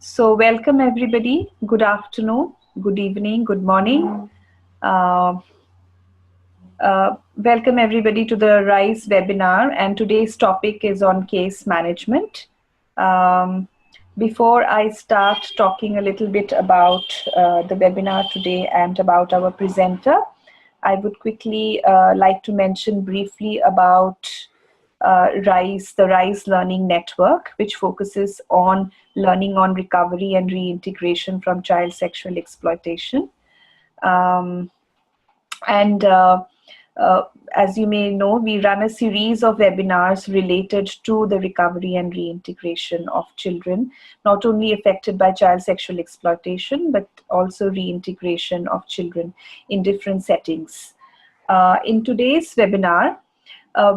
So, welcome everybody. Good afternoon, good evening, good morning. Uh, Welcome everybody to the RISE webinar, and today's topic is on case management. Um, Before I start talking a little bit about the webinar today and about our presenter, I would quickly like to mention briefly about RISE, the RISE Learning Network, which focuses on learning on recovery and reintegration from child sexual exploitation. Um, and uh, as you may know, we run a series of webinars related to the recovery and reintegration of children, not only affected by child sexual exploitation, but also reintegration of children in different settings. In today's webinar,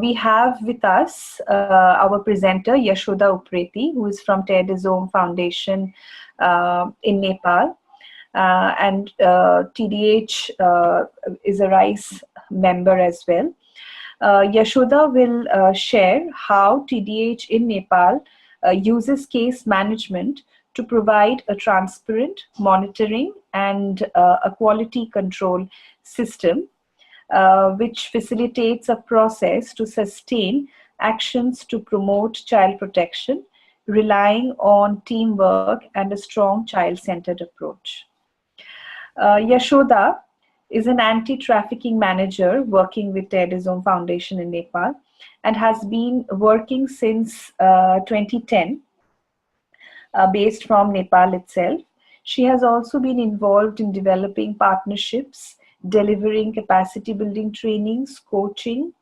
we have with us our presenter Yashoda Upreti, who is from Terre des Hommes Foundation in Nepal. And TDH is a RISE member as well. Yashoda will share how TDH in Nepal uses case management to provide a transparent monitoring and a quality control system, which facilitates a process to sustain actions to promote child protection, relying on teamwork and a strong child-centered approach. Yashoda is an anti-trafficking manager working with Terre des Hommes Foundation in Nepal and has been working since 2010, based from Nepal itself. She has also been involved in developing partnerships, delivering capacity building trainings, coaching,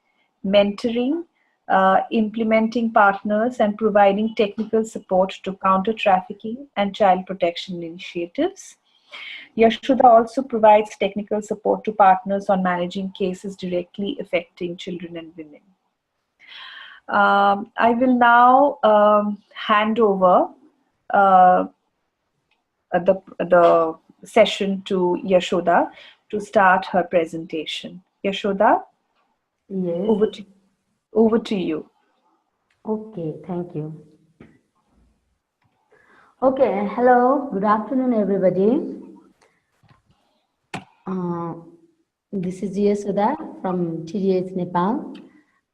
mentoring, implementing partners, and providing technical support to counter trafficking and child protection initiatives. Yashoda also provides technical support to partners on managing cases directly affecting children and women. I will now hand over uh, the session to Yashoda to start her presentation. Yashoda, Yes. over to you. Okay, thank you. Okay, hello, good afternoon, everybody. Uh, this is Yashoda from TDH Nepal,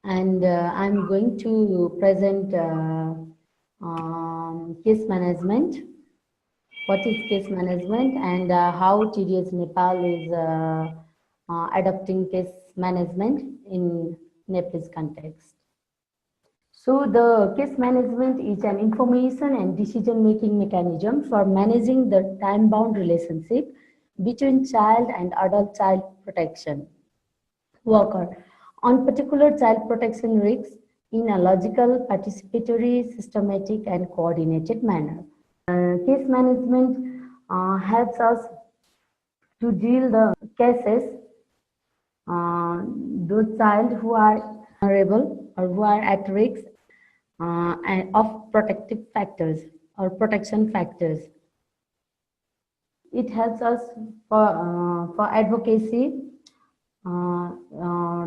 and I'm going to present case management. What is case management and how TDH Nepal is adopting case management in Nepalese context. So the case management is an information and decision-making mechanism for managing the time-bound relationship between child and adult child protection worker on particular child protection risks in a logical, participatory, systematic, and coordinated manner. Case management helps us to deal the cases, those child who are vulnerable or who are at risk and of protective factors or protection factors. It helps us for advocacy,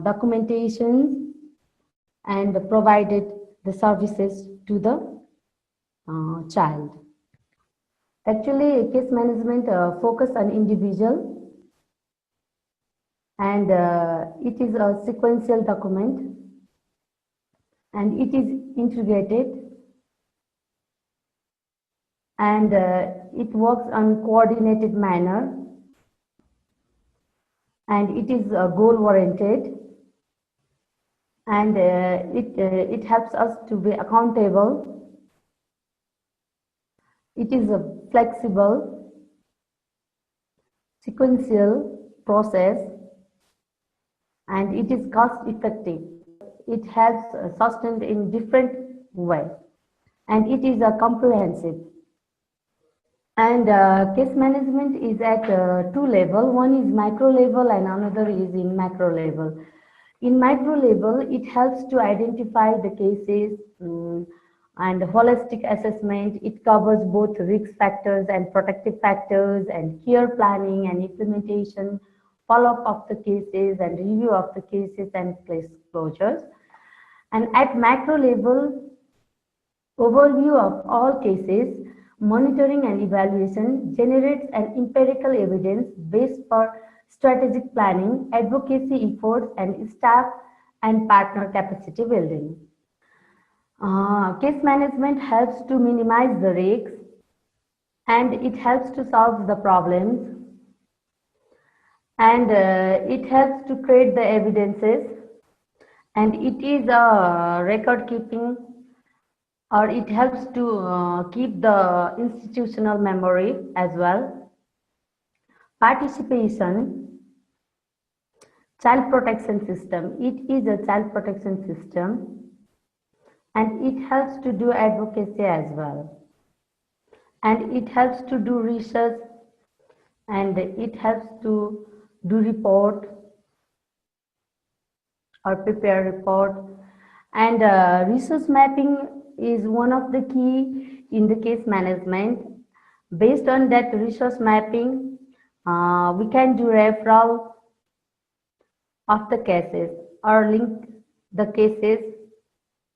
documentation, and provided the services to the child. Actually, case management focus on individual, and it is a sequential document, and it is integrated, and it works on coordinated manner, and it is goal oriented, and it helps us to be accountable. It is a flexible, sequential process, and it is cost effective. It helps sustained in different way, and it is a comprehensive. And case management is at two levels. One is micro level and another is in macro level. In micro level, it helps to identify the cases and holistic assessment. It covers both risk factors and protective factors and care planning and implementation, follow-up of the cases and review of the cases and case closures. And at macro level, overview of all cases, Monitoring and evaluation generates an empirical evidence base for strategic planning, advocacy efforts, and staff and partner capacity building. Case management helps to minimize the risks and it helps to solve the problems and it helps to create the evidences and it is a record keeping or it helps to keep the institutional memory as well. Participation, child protection system. It is a child protection system and it helps to do advocacy as well. And it helps to do research and it helps to do report or prepare report. And resource mapping is one of the key in the case management. Based on that resource mapping, we can do referral of the cases or link the cases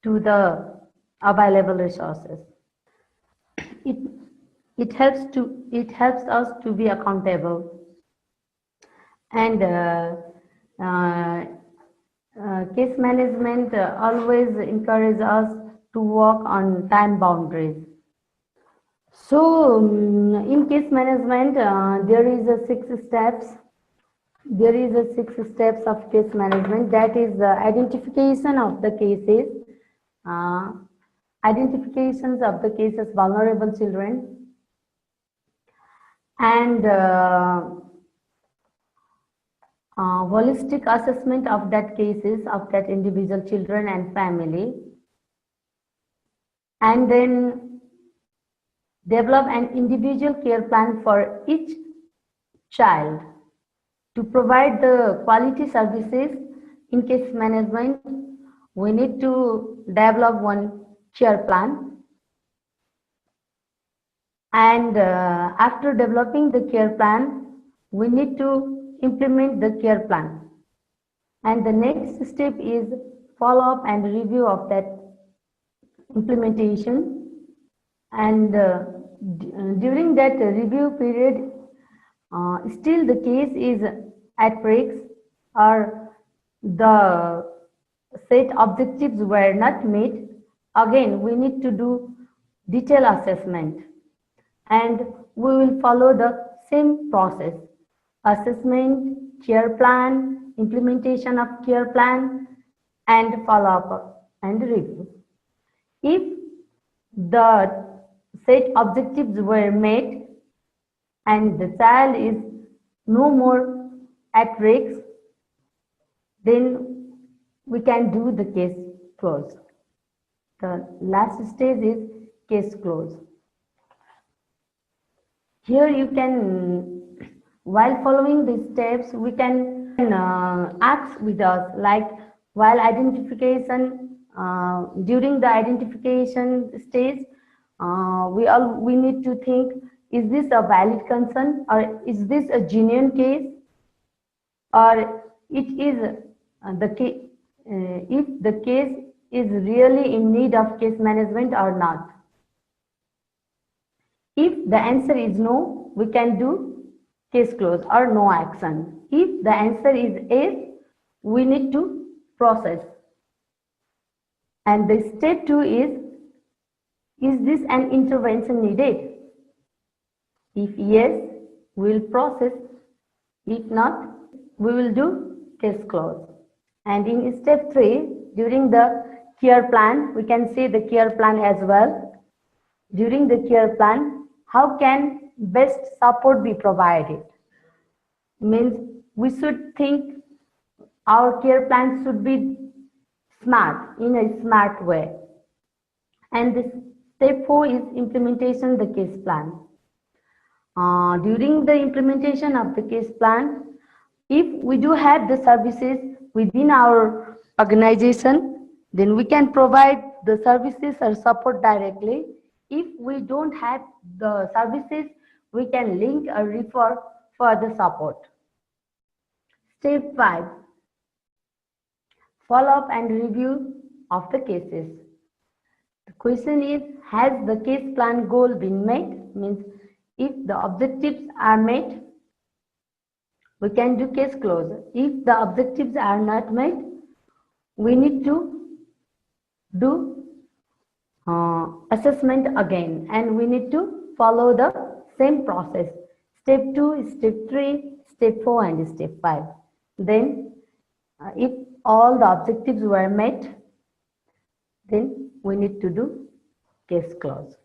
to the available resources. It helps us to be accountable and case management always encourages us to work on time boundaries. So in case management, there is a 6 steps. There is a 6 steps of case management. That is the identification of the cases, identifications of the cases vulnerable children, and holistic assessment of that cases of that individual children and family, and then develop an individual care plan for each child. To provide the quality services in case management, we need to develop one care plan. And after developing the care plan, we need to implement the care plan. And the next step is follow-up and review of that implementation. And during that review period, still the case is at risk or the set objectives were not met, again we need to do detailed assessment and we will follow the same process: assessment, care plan, implementation of care plan, and follow-up and review. If the set objectives were met and the child is no more at risk, then we can do the case close. The last stage is case close. Here you can, while following these steps, we can ask with us, like while identification, during the identification stage, we need to think, is this a valid concern or is this a genuine case, or it is the case, if the case is really in need of case management or not. If the answer is no, we can do case close or no action. If the answer is yes, we need to process. And the step 2 is this an intervention needed? If yes, we will process. If not, we will do case close. And in step 3, during the care plan, we can see the care plan as well. During the care plan, how can best support be provided? Means we should think our care plan should be smart, in a smart way. And this step 4 is implementation the case plan. During the implementation of the case plan, if we do have the services within our organization, then we can provide the services or support directly. If we don't have the services, we can link or refer for the support. Step 5, follow-up and review of the cases. The question is, has the case plan goal been met? Means if the objectives are met, we can do case close. If the objectives are not met, we need to do assessment again, and we need to follow the same process. Step 2, step 3, step 4, and step 5. Then if all the objectives were met, then we need to do case close.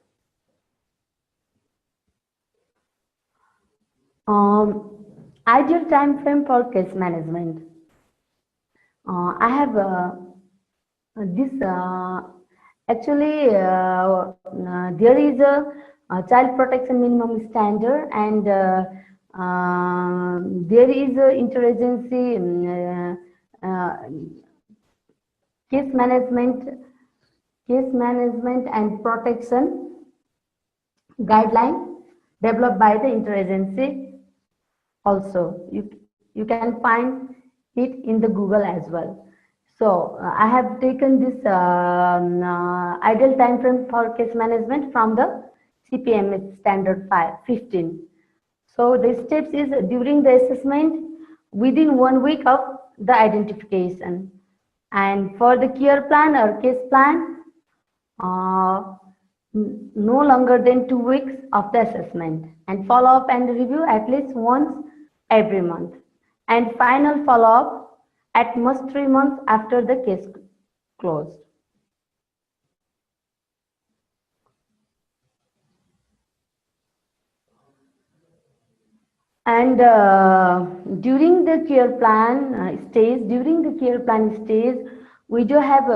Ideal time frame for case management. I have this actually there is a child protection minimum standard, and there is a interagency case management and protection guideline developed by the interagency. Also, you can find it in the Google as well. So I have taken this ideal time frame for case management from the CPMS standard 15. So the steps is during the assessment, within 1 week of the identification, and for the care plan or case plan, no longer than 2 weeks of the assessment, and follow up and review at least once every month, and final follow up at most 3 months after the case closed. And during the care plan stage, we do have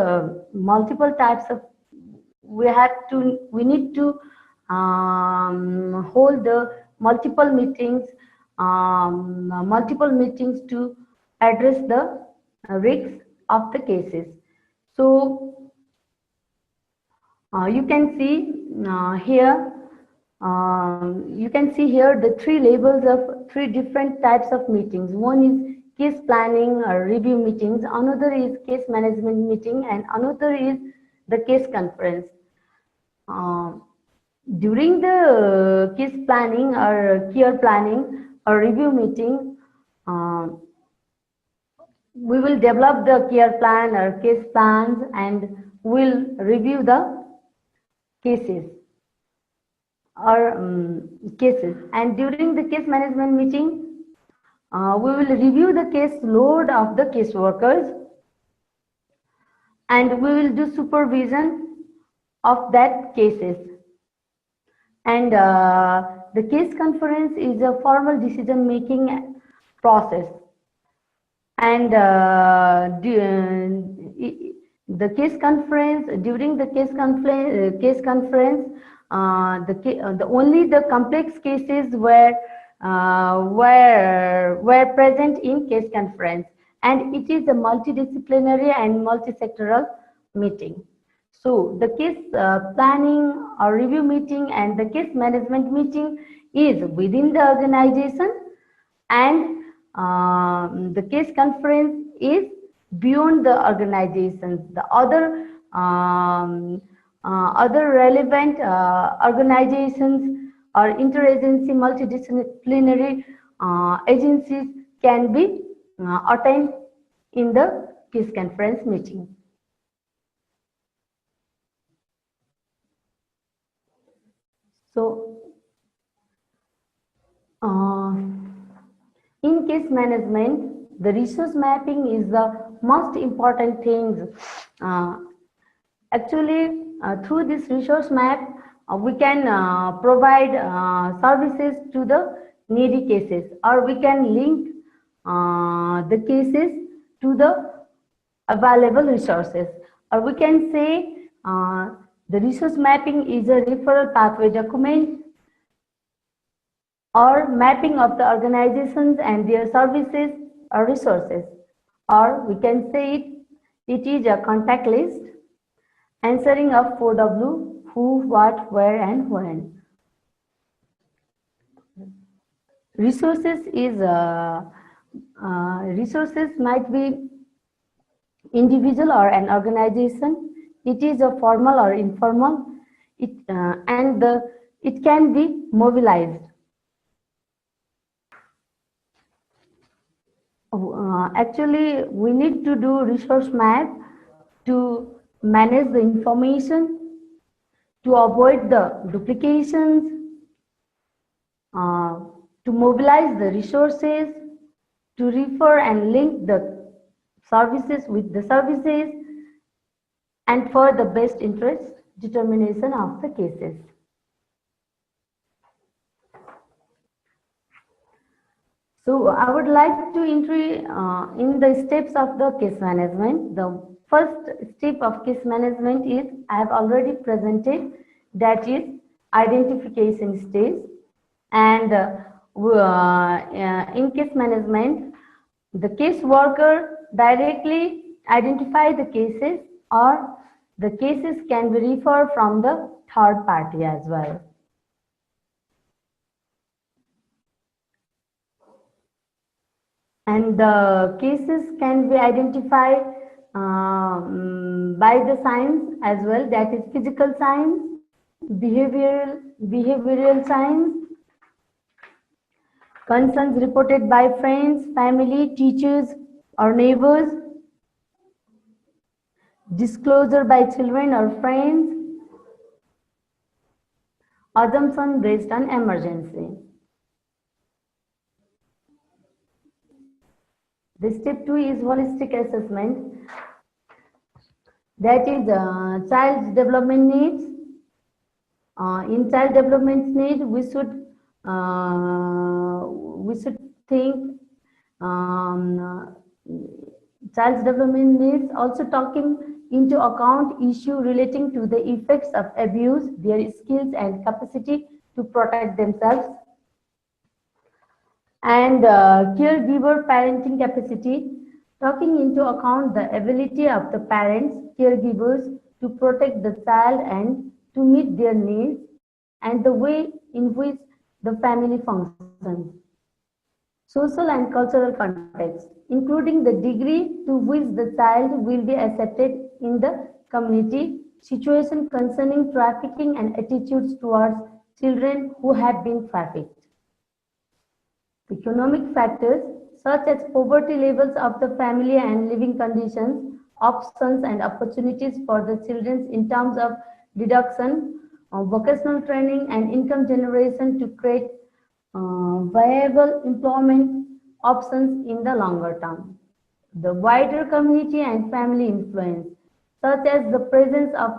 multiple types of. We need to hold the multiple meetings to address the risks of the cases. So you can see here. You can see here the 3 levels of 3 different types of meetings. One is case planning or review meetings, another is case management meeting, and another is the case conference. During the case planning or care planning or review meeting, we will develop the care plan or case plans, and we'll review the cases. And during the case management meeting, we will review the case load of the caseworkers, and we will do supervision of that cases. And the case conference is a formal decision making process, and the case conference, during the case conference, only the complex cases were present in case conference, and it is a multidisciplinary and multi-sectoral meeting. So the case planning or review meeting and the case management meeting is within the organization, and the case conference is beyond the organization. The other relevant organizations or interagency multidisciplinary agencies can be attained in the case conference meeting. So in case management, the resource mapping is the most important thing. Actually, through this resource map, we can provide services to the needy cases, or we can link the cases to the available resources, or we can say the resource mapping is a referral pathway document or mapping of the organizations and their services or resources, or we can say it is a contact list answering of 4W: who, what, where, and when. Resources might be individual or an organization it is a formal or informal, it can be mobilized. Actually, we need to do resource map to manage the information, to avoid the duplications, uh, to mobilize the resources, to refer and link the services with the services, and for the best interest determination of the cases. So I would like to entry in the steps of the case management. The first step of case management is, I have already presented, that is identification stage. And in case management, the case worker directly identify the cases, or the cases can be referred from the third party as well. And the cases can be identified by the signs as well, that is physical signs, behavioral signs, concerns reported by friends, family, teachers, or neighbors, disclosure by children or friends, assumption based on emergency. The step 2 is holistic assessment, that is child's development needs. In child development needs, we should think child's development needs, also taking into account issue relating to the effects of abuse, their skills and capacity to protect themselves, and caregiver parenting capacity, taking into account the ability of the parents, caregivers, to protect the child and to meet their needs, and the way in which the family functions. Social and cultural context, including the degree to which the child will be accepted in the community, situation concerning trafficking and attitudes towards children who have been trafficked. Economic factors such as poverty levels of the family and living conditions, options and opportunities for the children in terms of deduction, vocational training and income generation to create viable employment options in the longer term. The wider community and family influence, such as the presence of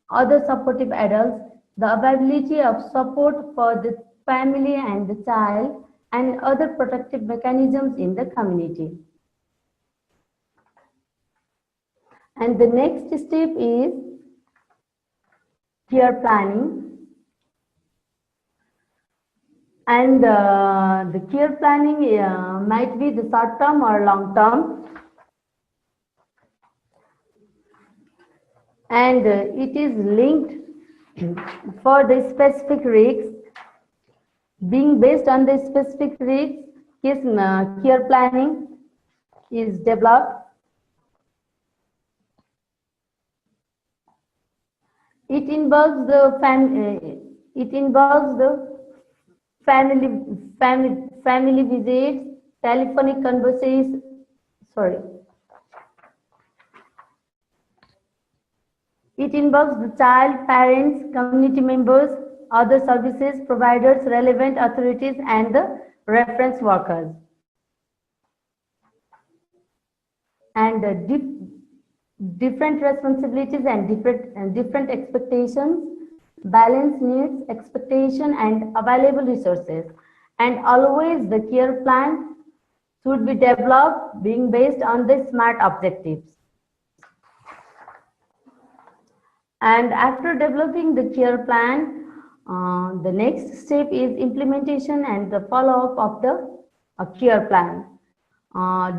other supportive adults, the availability of support for the family and the child, and other protective mechanisms in the community. And the next step is care planning. And the care planning might be the short term or long term. And it is linked for the specific risks. Being based on the specific risks, care planning is developed. It involves the family visits, telephonic conversations. It involves the child, parents, community members, other services providers, relevant authorities, and the reference workers. And different responsibilities and different expectations, balance needs, expectation, and available resources. And always the care plan should be developed being based on the SMART objectives. And after developing the care plan, the next step is implementation and the follow-up of the care plan.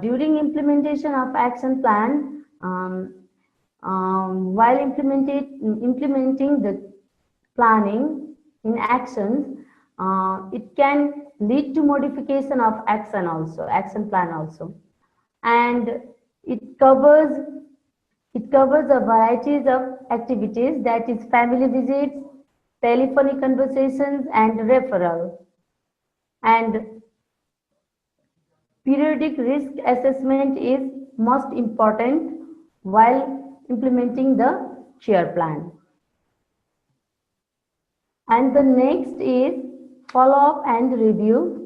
During implementation of action plan, while implementing the planning in actions, it can lead to modification of action plan also. And it covers It covers a varieties of activities, that is family visits, telephonic conversations, and referral. And periodic risk assessment is most important while implementing the care plan. And the next is follow-up and review.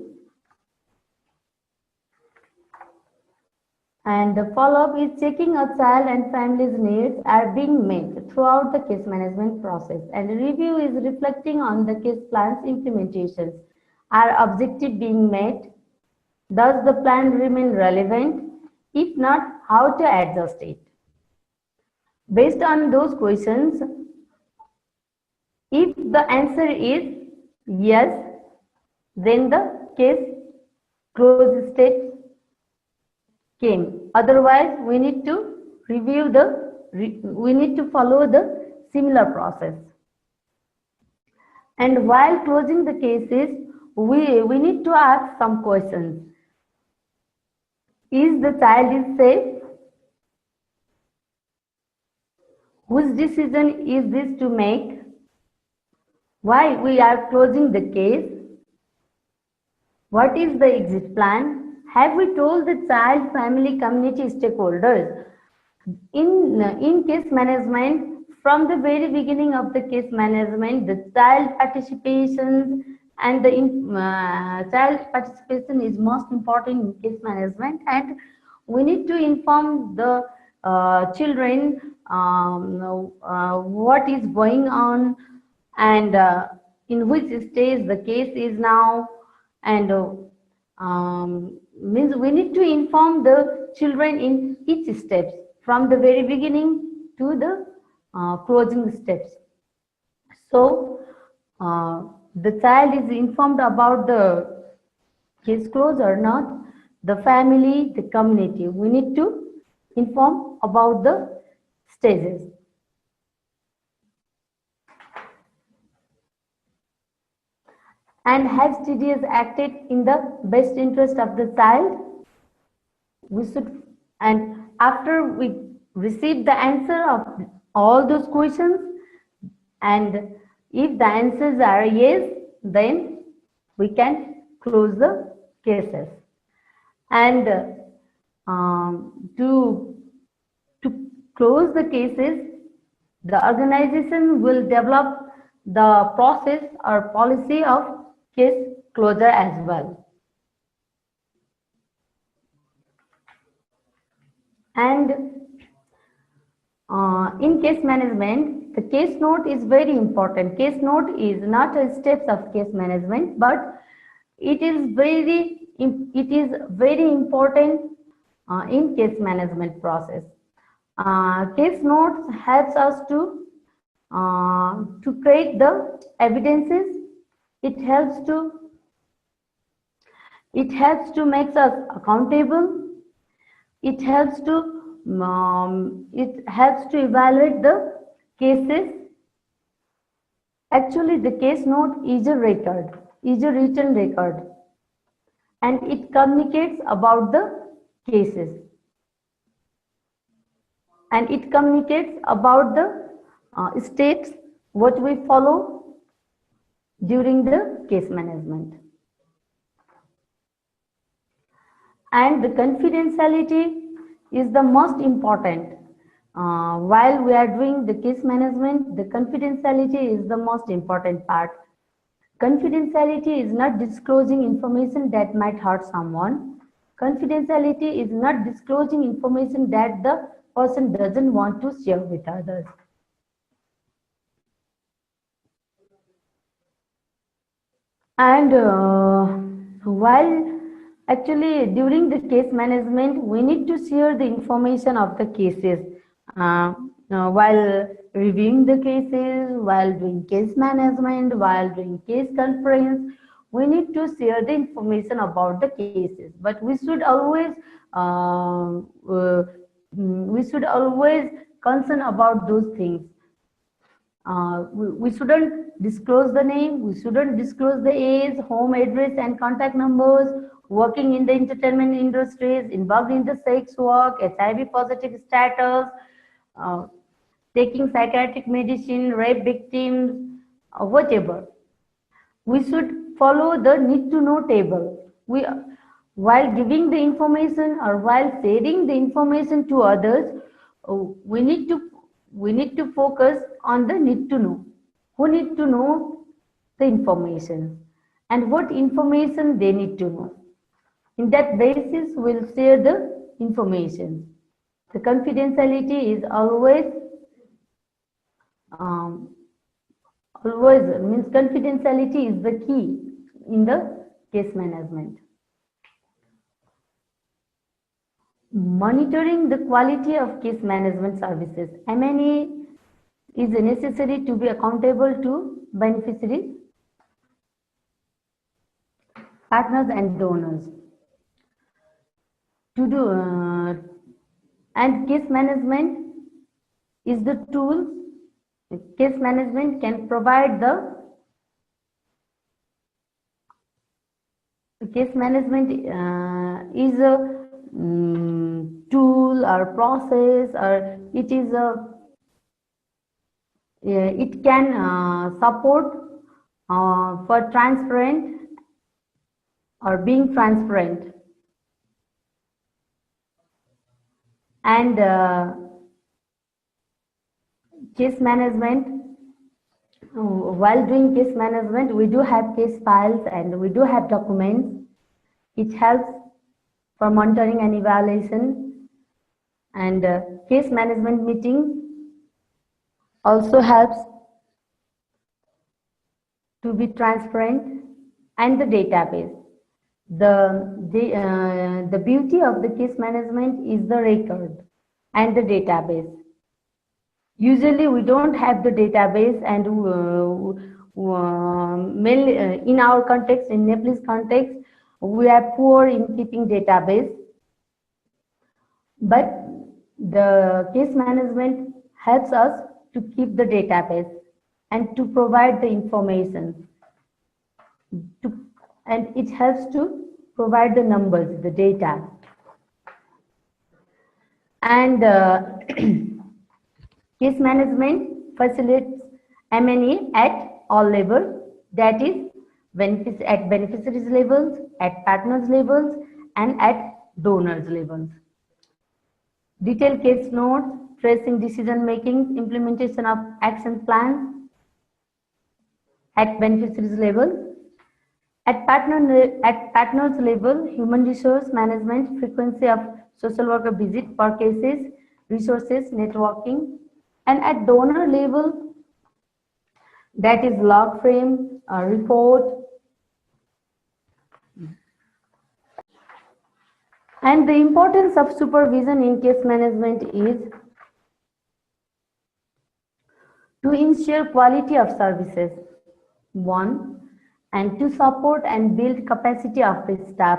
And the follow-up is checking a child and family's needs are being met throughout the case management process. And review is reflecting on the case plan's implementations. Are objectives being met? Does the plan remain relevant? If not, how to adjust it? Based on those questions, if the answer is yes, then the case close stage came. Otherwise, we need to follow the similar process. And while closing the cases, we need to ask some questions. Is the child is safe? Whose decision is this to make? Why we are closing the case? What is the exit plan? Have we told the child, family, community stakeholders? In case management, from the very beginning of the case management, the child participation and the child participation is most important in case management, and we need to inform the children what is going on and in which stage the case is now, and means we need to inform the children in each steps from the very beginning to the closing steps. So the child is informed about the case close or not, the family, the community. We need to inform about the stages. And has TDS acted in the best interest of the child? We should, and after we receive the answer of all those questions, and if the answers are yes, then we can close the cases. And to close the cases, the organization will develop the process or policy of case closure as well. And in case management, the case note is very important. Case note is not a steps of case management, but it is very important in case management process. Case notes helps us to create the evidences. It helps to make us accountable. It helps to evaluate the cases. Actually, the case note is a record, is a written record, and it communicates about the cases, and it communicates about the steps what we follow during the case management. And the confidentiality is the most important. While we are doing the case management, the confidentiality is the most important part. Confidentiality is not disclosing information that might hurt someone. Confidentiality is not disclosing information that the person doesn't want to share with others. And while actually during the case management, we need to share the information of the cases. While reviewing the cases, while doing case management, while doing case conference, we need to share the information about the cases. But we should always concern about those things. We shouldn't disclose the name, we shouldn't disclose the age, home address and contact numbers, working in the entertainment industries, involved in the sex work, HIV positive status, taking psychiatric medicine, rape victims, whatever. We should follow the need to know table. While giving the information or while sharing the information to others, we need to focus on the need to know. Who need to know the information and what information they need to know. In that basis, we'll share the information. The confidentiality is always means confidentiality is the key in the case management. Monitoring the quality of case management services. M&E is necessary to be accountable to beneficiaries, partners and donors. To do and case management is the tool. Case management can provide the case management is a tool or process, or it is a it can support for transparent or being transparent, and case management. While doing case management, we do have case files and we do have documents. It helps for monitoring and evaluation, and case management meeting also helps to be transparent, and the database. The beauty of the case management is the record and the database. Usually we don't have the database, and mainly in our context, in Nepalese context, we are poor in keeping database. But the case management helps us to keep the database and to provide the information. And it helps to provide the numbers, the data. And case management facilitates M&E at all levels, that is at beneficiaries levels, at partners levels, and at donors levels. Detailed case notes, tracing decision making, implementation of action plans at beneficiaries level. At partners level, human resource management, frequency of social worker visit per cases, resources, networking. And at donor level, that is log frame, report. And the importance of supervision in case management is to ensure quality of services, one, and to support and build capacity of the staff,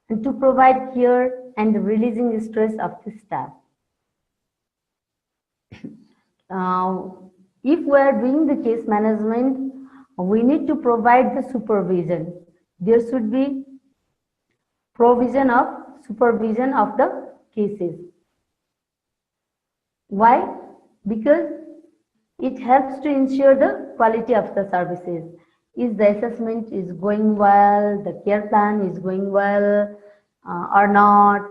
and to provide care and releasing stress of the staff. If we are doing the case management, we need to provide the supervision. There should be provision of supervision of the cases. Why? Because it helps to ensure the quality of the services. Is the assessment is going well, the care plan is going well or not,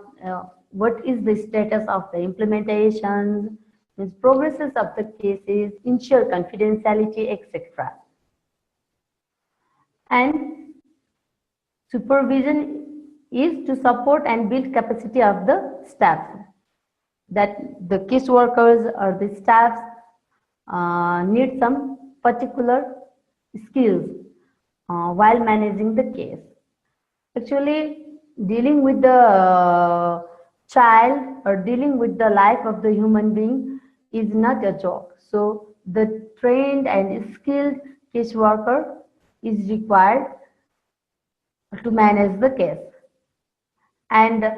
what is the status of the implementation, means progresses of the cases, ensure confidentiality, etc. And supervision is to support and build capacity of the staff, that the case workers or the staff need some particular skills while managing the case. Actually, dealing with the child or dealing with the life of the human being is not a joke. So the trained and skilled case worker is required to manage the case, and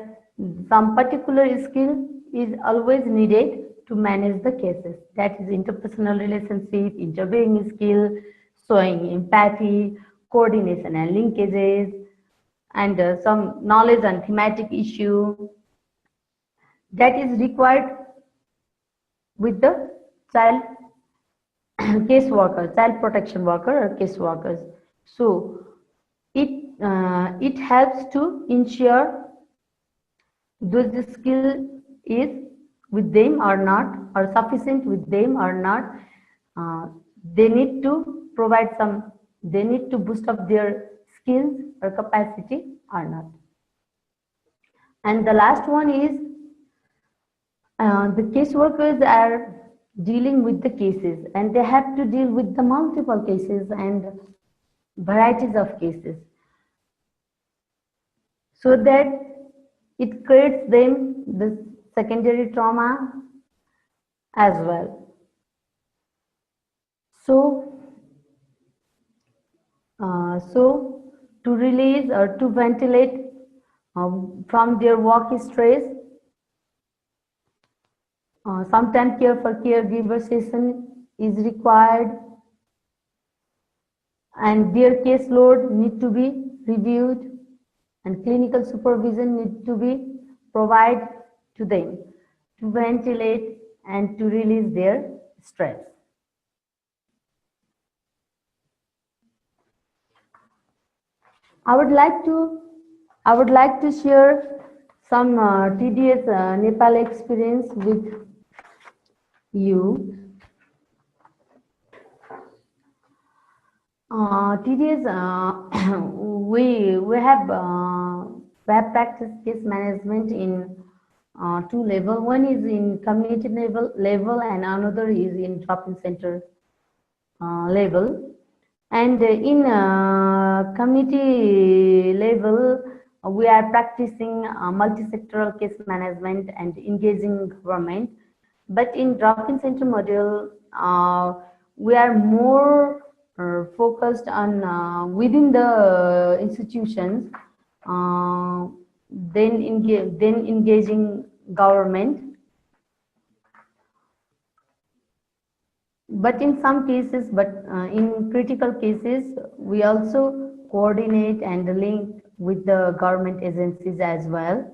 some particular skill is always needed to manage the cases, that is interpersonal relationship, interviewing skill, showing empathy, coordination and linkages, and some knowledge on thematic issue that is required with the child case worker, child protection worker or case workers. So it helps to ensure those skill is with them or not, or sufficient with them or not. They need to provide some, they need to boost up their skills or capacity or not. And the last one is the case workers are dealing with the cases, and they have to deal with the multiple cases and varieties of cases, so that it creates them the secondary trauma as well. So to release or to ventilate from their work stress, sometimes care for caregiver session is required, and their caseload need to be reviewed, and clinical supervision need to be provided to them to ventilate and to release their stress. I would like to share some tedious Nepal experience with you. Tedious. We have practiced case management in two levels. One is in community level, and another is in drop-in center level. And in community level, we are practicing multi-sectoral case management and engaging government. But in drop-in center model, we are more focused on within the institutions, then engaging government. But in some cases, in critical cases, we also coordinate and link with the government agencies as well.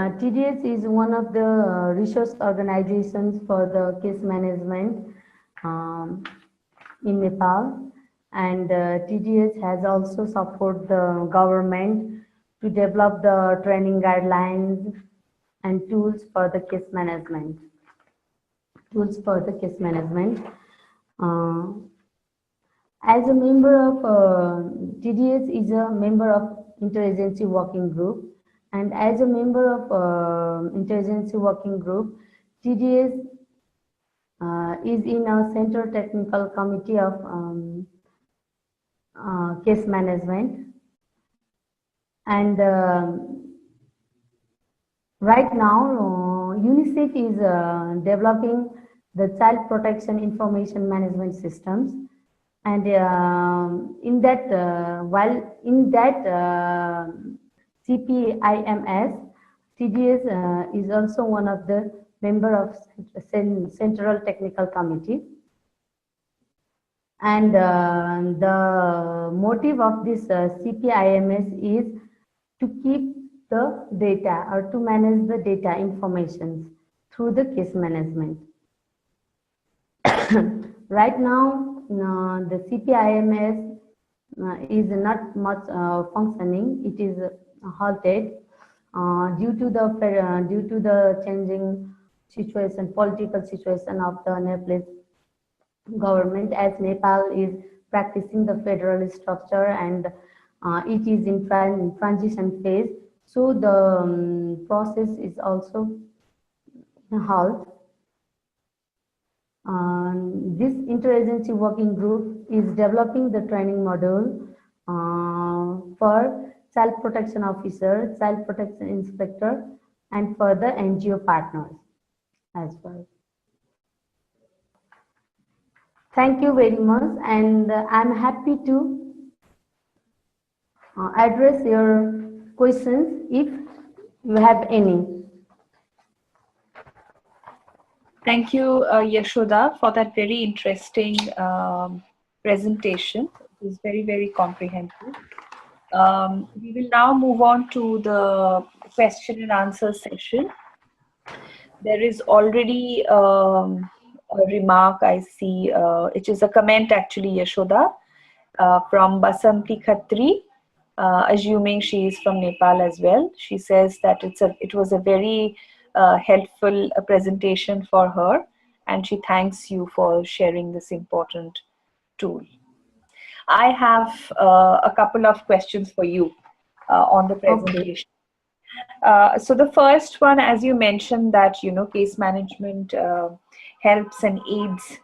TDS is one of the resource organizations for the case management in Nepal, and TDS has also supported the government to develop the training guidelines and tools for the case management. As a member of TDS is a member of interagency working group, and as a member of interagency working group, TDS is in a Central Technical Committee of case management, and right now UNICEF is developing the child protection information management systems, and in that CPIMS, TDS is also one of the member of Central Technical Committee, and the motive of this CPIMS is to keep the data or to manage the data informations through the case management. Right now, the CPIMS is not much functioning. It is halted due to the changing situation, political situation of the Nepalese government, as Nepal is practicing the federalist structure, and it is in transition phase. So the process is also halt. This interagency working group is developing the training module for child protection officer, child protection inspector, and for the NGO partners as well. Thank you very much, and I'm happy to address your questions if you have any. Thank you, Yashoda, for that very interesting presentation. It is very, very comprehensive. We will now move on to the question and answer session. There is already a remark I see. It is a comment actually, Yashoda, from Basanti Khatri, assuming she is from Nepal as well. She says that it was a very helpful presentation for her, and she thanks you for sharing this important tool. I have a couple of questions for you on the Okay. presentation. So the first one, as you mentioned, that case management helps and aids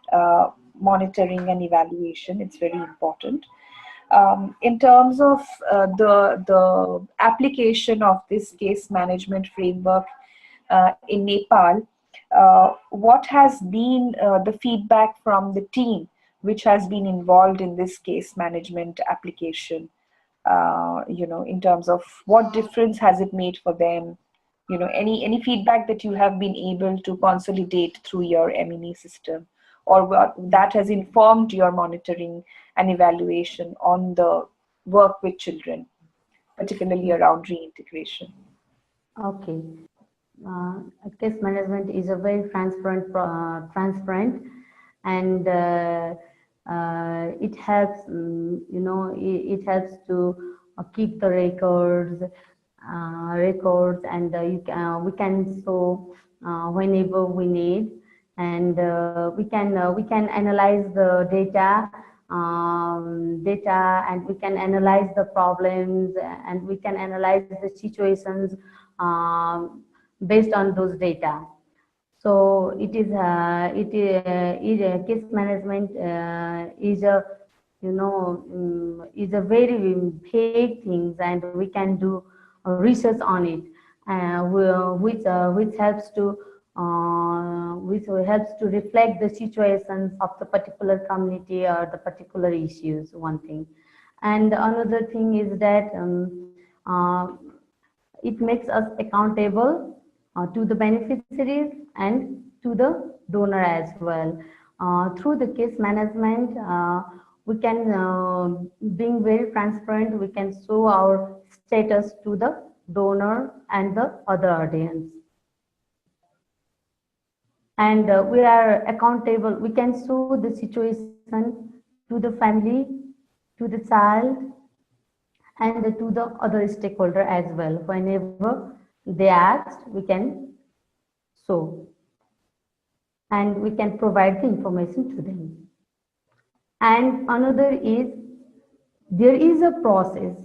monitoring and evaluation. It's very important. In terms of the application of this case management framework in Nepal, what has been the feedback from the team which has been involved in this case management application? In terms of what difference has it made for them? Any feedback that you have been able to consolidate through your M&E system, or what that has informed your monitoring and evaluation on the work with children, particularly around reintegration. Okay. Case management is a very transparent, and it helps. It helps to keep the records, and we can show whenever we need, and we can analyze the data, and we can analyze the problems, and we can analyze the situations based on those data. So case management is a is a very big things, and we can do research on it, which helps to reflect the situations of the particular community or the particular issues. One thing, and another thing is that it makes us accountable to the beneficiaries and to the donor as well. Through the case management, we can, being very transparent, we can show our status to the donor and the other audience. And we are accountable. We can show the situation to the family, to the child, and to the other stakeholder as well. Whenever they asked, we can show, and we can provide the information to them. And another is, there is a process.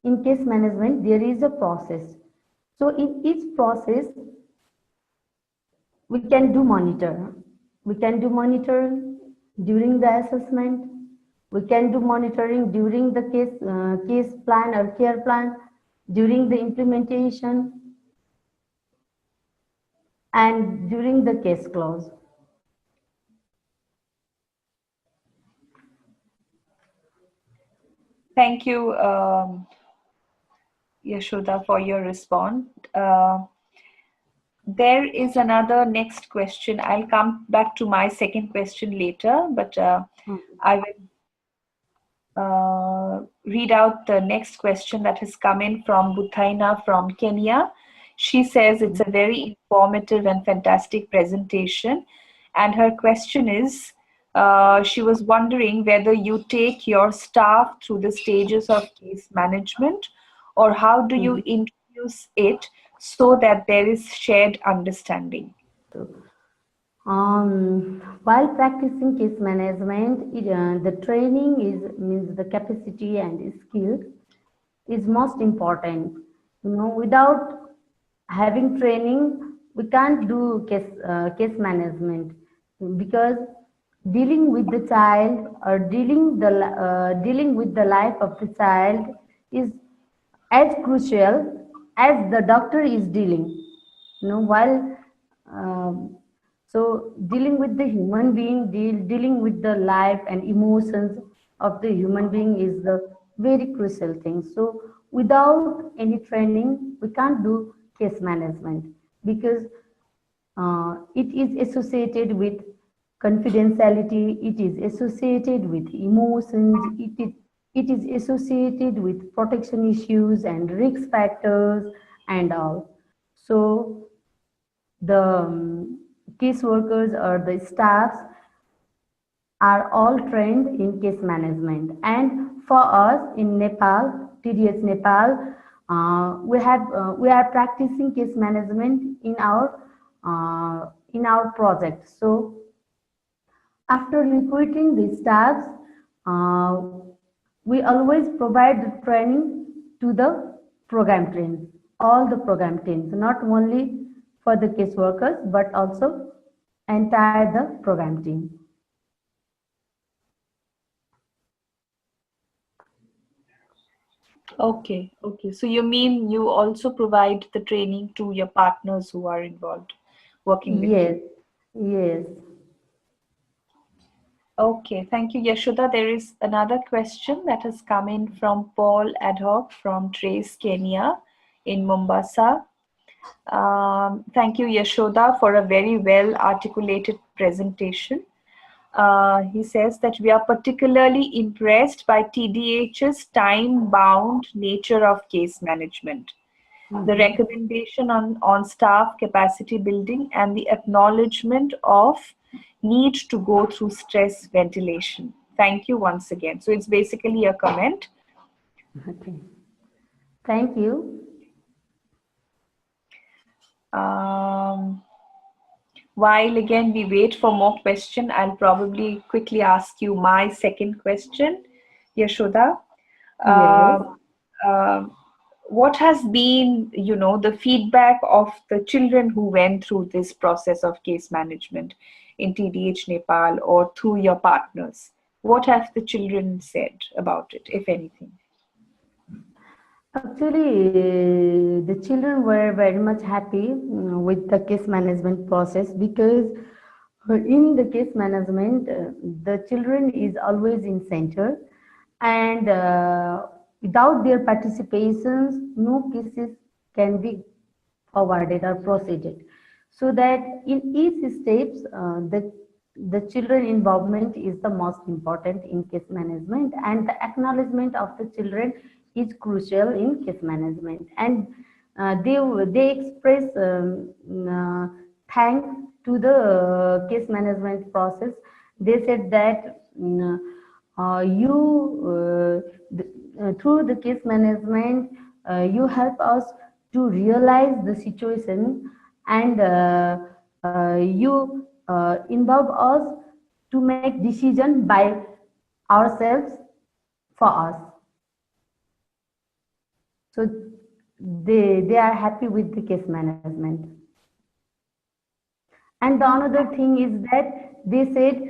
In case management, there is a process. So in each process, we can do monitor. We can do monitoring during the assessment. We can do monitoring during the case plan or care plan, during the implementation, and during the case close. Thank you, Yashoda, for your response. There is another next question. I'll come back to my second question later, but I will read out the next question that has come in from Buthaina from Kenya. She says it's a very informative and fantastic presentation. And her question is, she was wondering whether you take your staff through the stages of case management, or how do you introduce it so that there is shared understanding? While practicing case management, the training means the capacity and skill is most important. Without having training, we can't do case management, because dealing with the child, or dealing with the life of the child, is as crucial as the doctor is dealing. While so dealing with the human being, dealing with the life and emotions of the human being is the very crucial thing. So without any training, we can't do case management, because it is associated with confidentiality, it is associated with emotions, it is associated with protection issues and risk factors and all. So the case workers or the staffs are all trained in case management. And for us in Nepal, TDS Nepal, we are practicing case management in our project. So after recruiting the staffs, uh, we always provide the training to the program teams, all the program teams, not only for the case workers, but also entire the program team. Okay, okay. So you mean you also provide the training to your partners who are involved working with you? Yes, yes. Okay, thank you, Yashoda. There is another question that has come in from Paul Adhoc from Trace, Kenya in Mombasa. Thank you, Yashoda, for a very well articulated presentation. He says that we are particularly impressed by TDH's time-bound nature of case management, the recommendation on staff capacity building, and the acknowledgement of need to go through stress ventilation. Thank you once again. So it's basically a comment. Okay. Thank you. While again we wait for more question, I'll probably quickly ask you my second question, Yashoda. Yes. Uh, uh, what has been, the feedback of the children who went through this process of case management in TDH Nepal or through your partners? What have the children said about it, if anything? Actually, the children were very much happy with the case management process because in the case management, the children is always in center, and without their participations, no cases can be forwarded or proceeded. So that in each steps, the children involvement is the most important in case management, and the acknowledgement of the children is crucial in case management. And they express thanks to the case management process. They said that through the case management, you help us to realize the situation, and you involve us to make decision by ourselves for us. So they are happy with the case management. And the another thing is that they said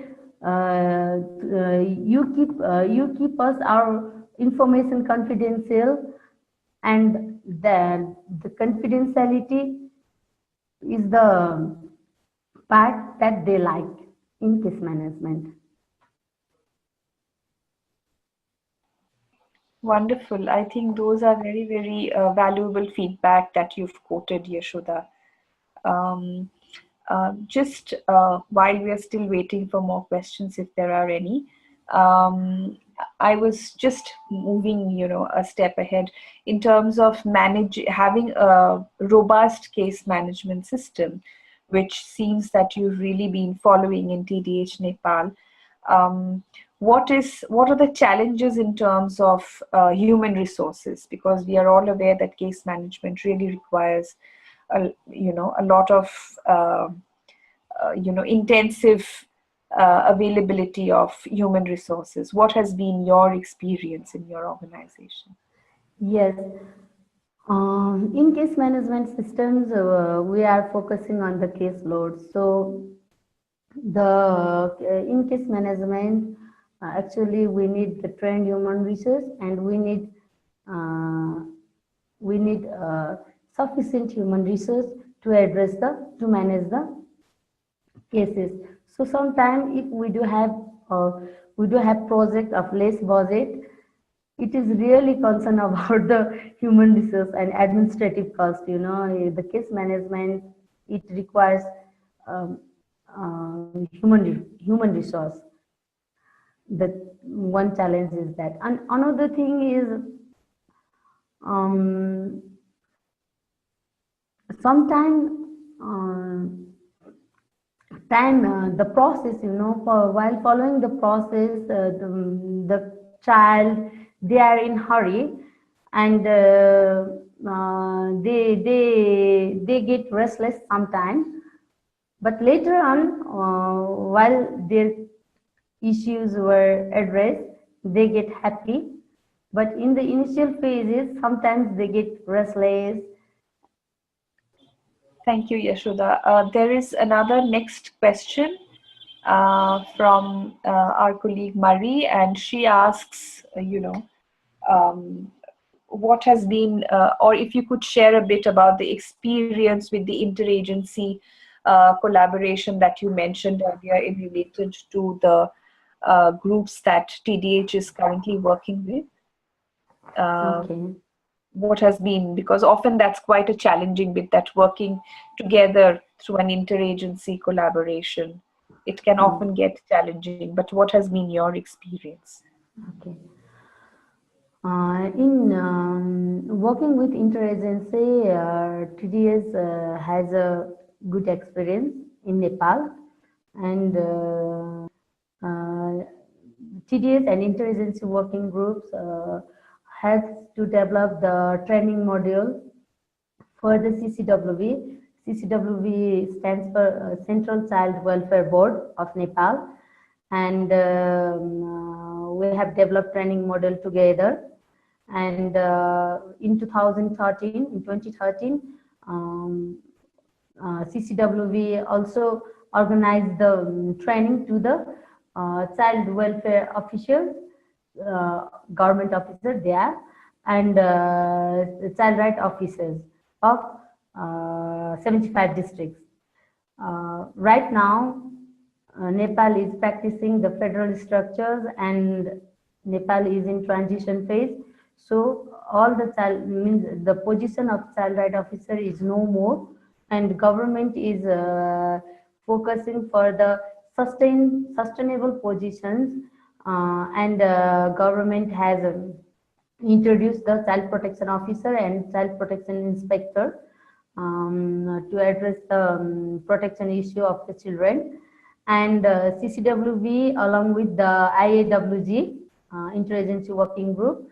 you keep us our information confidential, and the confidentiality is the part that they like in case management. Wonderful. I think those are very, very valuable feedback that you've quoted, Yashoda. Um, just while we are still waiting for more questions, if there are any, I was just moving, a step ahead in terms of having a robust case management system, which seems that you've really been following in TDH Nepal. What are the challenges in terms of human resources? Because we are all aware that case management really requires a lot of intensive availability of human resources. What has been your experience in your organization? Yes. In case management systems, we are focusing on the case load. So the in case management, actually we need the trained human resource, and we need sufficient human resource to manage the cases. So sometimes if we do have project of less budget, it is really concern about the human resource and administrative cost. The case management, it requires um, human resource. The one challenge is that, and another thing is um, sometimes time, the process, while following the process, the child, they are in hurry, and they get restless sometimes. But later on, while their issues were addressed, they get happy. But in the initial phases, sometimes they get restless. Thank you, Yashoda. There is another next question from our colleague Marie, and she asks, what has been, or if you could share a bit about the experience with the interagency collaboration that you mentioned earlier in related to the groups that TDH is currently working with. Okay. What has been, because often that's quite a challenging bit, that working together through an interagency collaboration, it can often get challenging, but what has been your experience? Okay. In working with interagency, TDS has a good experience in Nepal, and TDS and interagency working groups has to develop the training module for the CCWB. CCWB stands for Central Child Welfare Board of Nepal, and we have developed training model together. And in 2013, CCWB also organized the training to the child welfare officials, government officers there, and child right officers of 75 districts. Right now, Nepal is practicing the federal structures, and Nepal is in transition phase. So all the child means the position of child right officer is no more, and government is focusing for the sustainable positions, and government has introduced the child protection officer and child protection inspector to address the protection issue of the children. And CCWB along with the IAWG, Interagency Working Group,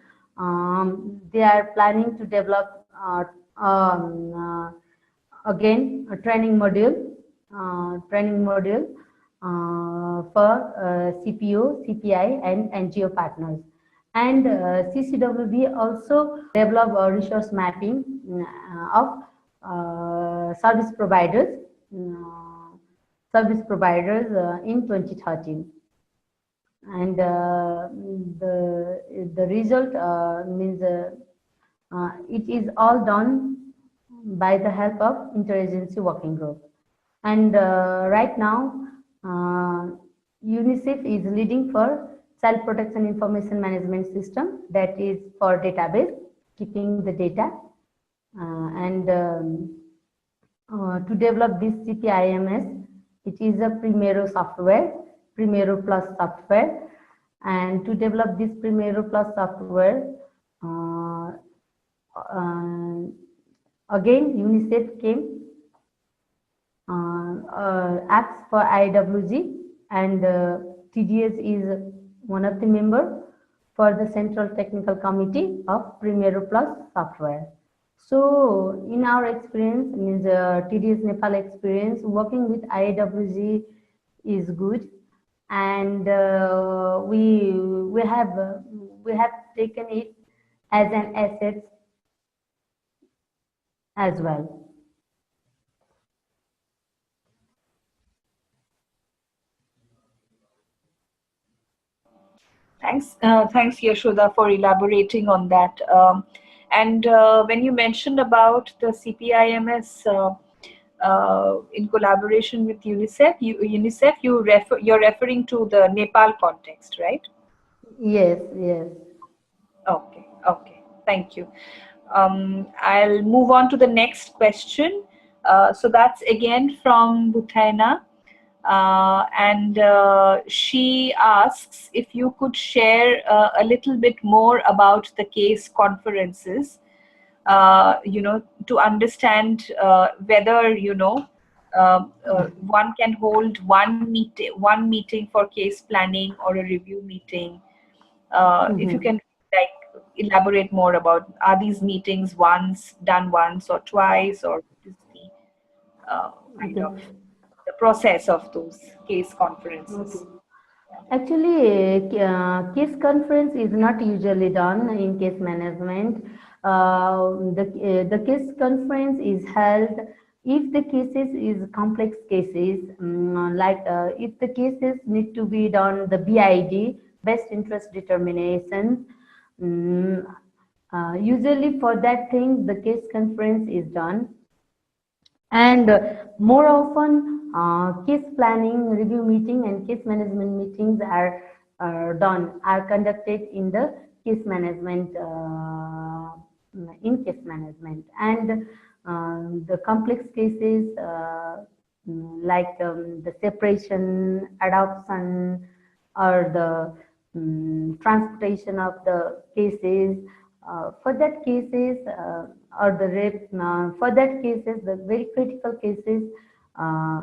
they are planning to develop again a training module for CPO, CPI, and NGO partners. And CCWB also develop a resource mapping of service providers in 2013. And the result means it is all done by the help of interagency working group. And right now, UNICEF is leading for Child Protection Information Management System, that is for database, keeping the data. And to develop this CPIMS, it is a Primero software, Primero Plus software. And to develop this Primero Plus software, again UNICEF came, asked for IWG, and TDS is one of the members for the Central Technical Committee of Primero Plus software. So in our experience, means TDS Nepal experience, working with IAWG is good, and we have taken it as an asset as well. Thanks, Yashoda, for elaborating on that. And when you mentioned about the CPIMS in collaboration with UNICEF, you're referring to the Nepal context, right? Yes. Okay. Thank you. I'll move on to the next question. So that's again from Butaina. And she asks if you could share a little bit more about the case conferences to understand whether, one can hold one meeting for case planning or a review meeting. If you Mhm. can like elaborate more about, are these meetings done once or twice, or what is the kind Okay. of the process of those case Okay. conferences? Actually, case conference is not usually done in case management. The case conference is held if the cases is complex cases, if the cases need to be done the BID, best interest determination. mm, Usually for that thing, the case conference is done. And more often, case planning, review meeting, and case management meetings are conducted in the case management, and the complex cases the separation, adoption, or the transportation of the cases. For that cases, or the rape, for that cases, the very critical cases, uh,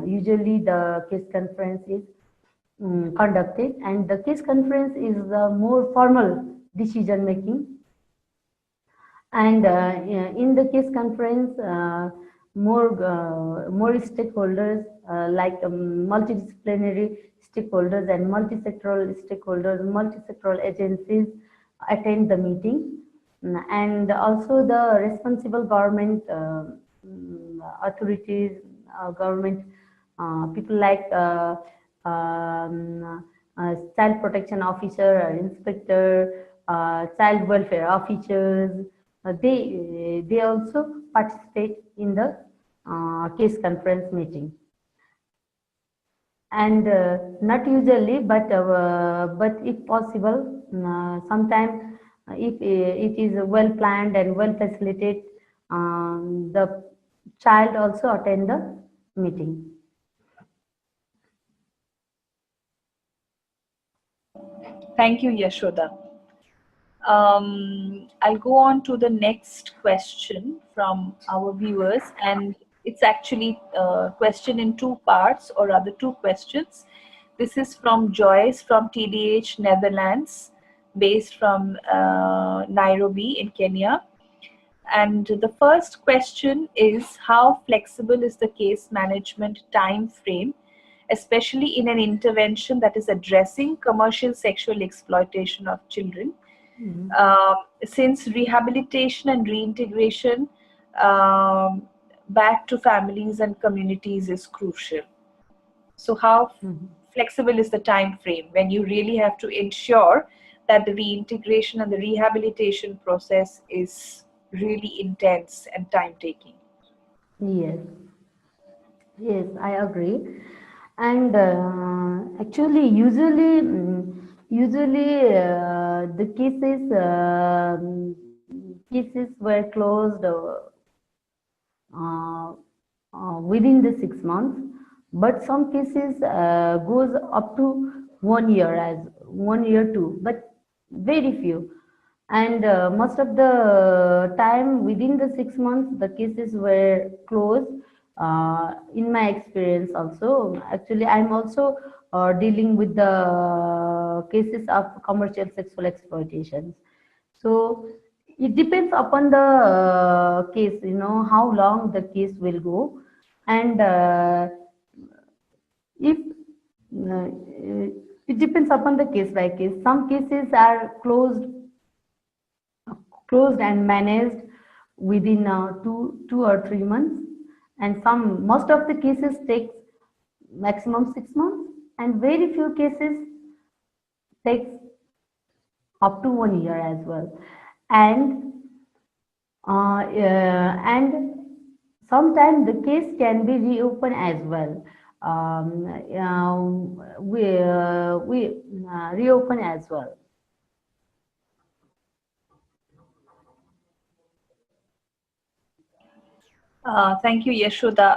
usually the case conference is conducted, and the case conference is the more formal decision making. And in the case conference, more stakeholders, multidisciplinary stakeholders and multi-sectoral stakeholders, multi-sectoral agencies attend the meeting. And also the responsible government authorities, government people like child protection officer or inspector, child welfare officers, they also participate in the case conference meeting. And not usually, but if possible, sometimes if it is well planned and well facilitated, the child also attend the meeting. Thank you, Yashoda. I'll go on to the next question from our viewers, and it's actually a question in two parts, or rather two questions. This is from Joyce from TDH Netherlands, based from Nairobi in Kenya. And the first question is, how flexible is the case management time frame, especially in an intervention that is addressing commercial sexual exploitation of children? Since rehabilitation and reintegration back to families and communities is crucial. So how flexible is the time frame when you really have to ensure that the reintegration and the rehabilitation process is really intense and time taking? Yes, yes, I agree. And actually, usually the cases were closed uh, within the 6 months, but some cases goes up to 1 year, as 1 year too, but very few. And most of the time within the 6 months, the cases were closed. In my experience also, actually, I'm also dealing with the cases of commercial sexual exploitations. So it depends upon the case, how long the case will go. And if it depends upon the case by case. Some cases are closed and managed within 2 or 3 months, and most of the cases takes maximum 6 months, and very few cases takes up to 1 year as well. And and sometimes the case can be reopened as well. We reopen as well. Thank you, Yashoda.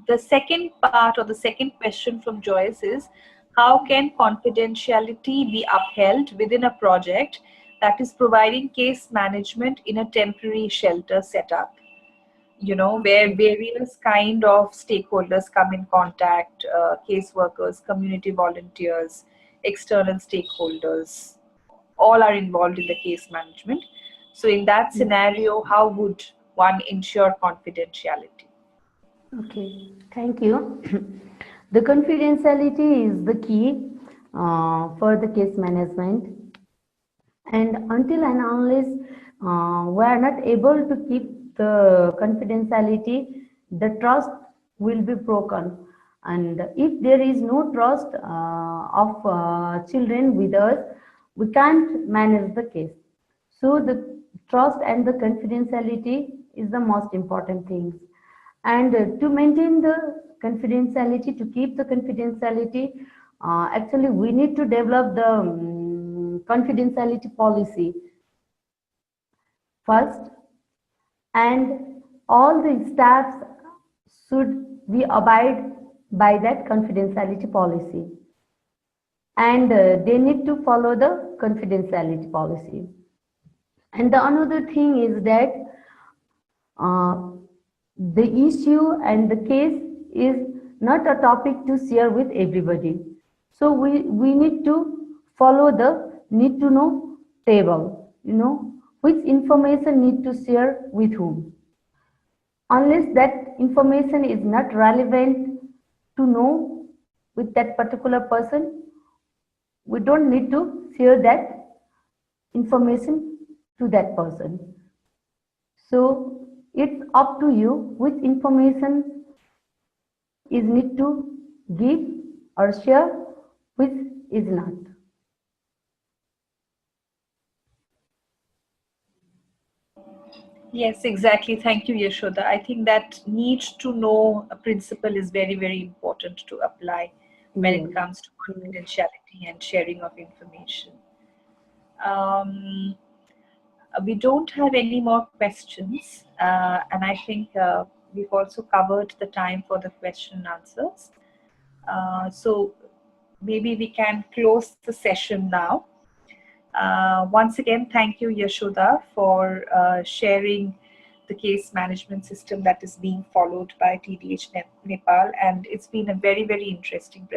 The second part, or the second question from Joyce is, how can confidentiality be upheld within a project that is providing case management in a temporary shelter setup, where various kind of stakeholders come in contact, case workers, community volunteers, external stakeholders, all are involved in the case management. So in that scenario, how would one ensure confidentiality? Okay, thank you. The confidentiality is the key for the case management, and until and unless we are not able to keep the confidentiality, the trust will be broken. And if there is no trust of children with us, we can't manage the case. So the trust and the confidentiality is the most important things. And to maintain the confidentiality, to keep the confidentiality, actually we need to develop the confidentiality policy first, and all the staffs should be abide by that confidentiality policy, and they need to follow the confidentiality policy. And the another thing is that uh, the issue and the case is not a topic to share with everybody. So we need to follow the need to know table, which information need to share with whom. Unless that information is not relevant to know with that particular person, we don't need to share that information to that person. So it's up to you which information is need to give or share, which is not. Yes, exactly. Thank you, Yashoda. I think that need to know a principle is very, very important to apply when Yes. it comes to confidentiality and sharing of information. Um, we don't have any more questions, and I think we've also covered the time for the question and answers. So maybe we can close the session now. Once again, thank you, Yashoda, for sharing the case management system that is being followed by TDH Nepal, and it's been a very, very interesting presentation.